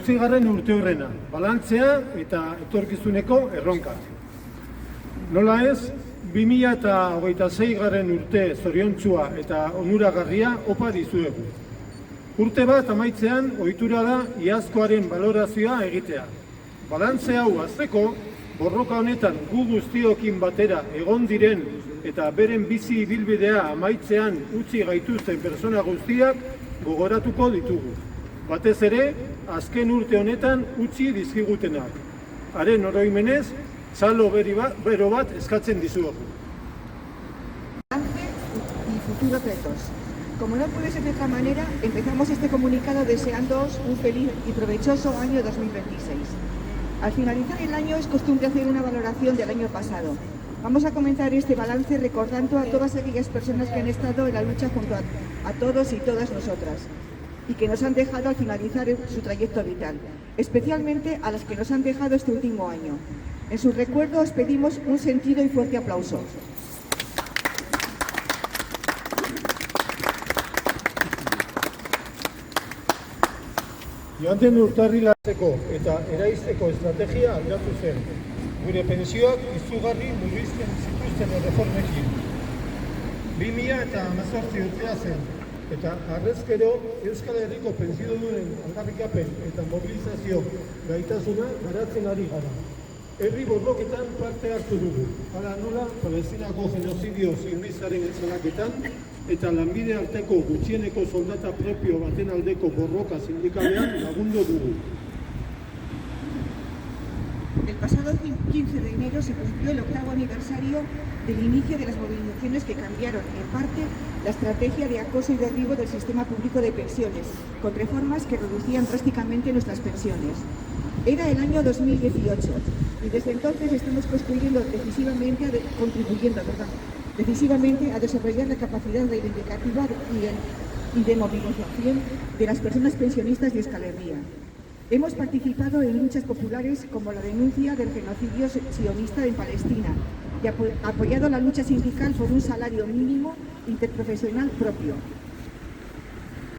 Zigarren urteurrena, balantzea eta etorkizuneko erronka. Nola ez, 2026 urte zoriontsua eta onuragarria opa dizuegu. Urte bat amaitzean ohitura da iazkoaren balorazioa egitea. Balantze hau hasteko, borroka honetan gu guztiokin batera egon diren eta beren bizi ibilbidea amaitzean utzi gaituzten pertsona guztiak gogoratuko ditugu. Batez ere, azken urte honetan utzi dizkigutenak. Haren oroimenez, txalo bero bat eskatzen dizuegu. Y futuros retos. Como no puede ser de otra manera, empezamos este comunicado deseándoos un feliz y provechoso año 2026. Al finalizar el año es costumbre hacer una valoración del año pasado. Vamos a comenzar este balance recordando a todas aquellas personas que han estado en la lucha junto a todos y todas nosotras y que nos han dejado al finalizar su trayecto vital, especialmente a las que nos han dejado este último año. En su recuerdo os pedimos un sentido y fuerte aplauso. Joan den urtarrilatzeko eta eraisteko estrategia aldatu zen. Gure pensioak izugarri murrizten zituzten erreformekin. 2018 urtea zen, eta harrezkero Euskal Herriko pentsiodunen aldarrikapen eta mobilizazio gaitasuna garatzen ari gara. Herri borroketan parte hartu dugu, hala nola Palestinako genozidio zionistaren salaketan eta lanbide arteko gutxieneko soldata propio baten aldeko borroka sindikalean lagundu dugu. El pasado 15 de enero se cumplió el 8º aniversario del inicio de las movilizaciones que cambiaron, en parte, la estrategia de acoso y derribo del sistema público de pensiones, con reformas que reducían drásticamente nuestras pensiones. Era el año 2018 y desde entonces estamos contribuyendo decisivamente a desarrollar la capacidad reivindicativa y de movilización de las personas pensionistas de Euskal Herria. Hemos participado en luchas populares como la denuncia del genocidio sionista en Palestina y apoyado la lucha sindical por un salario mínimo interprofesional propio.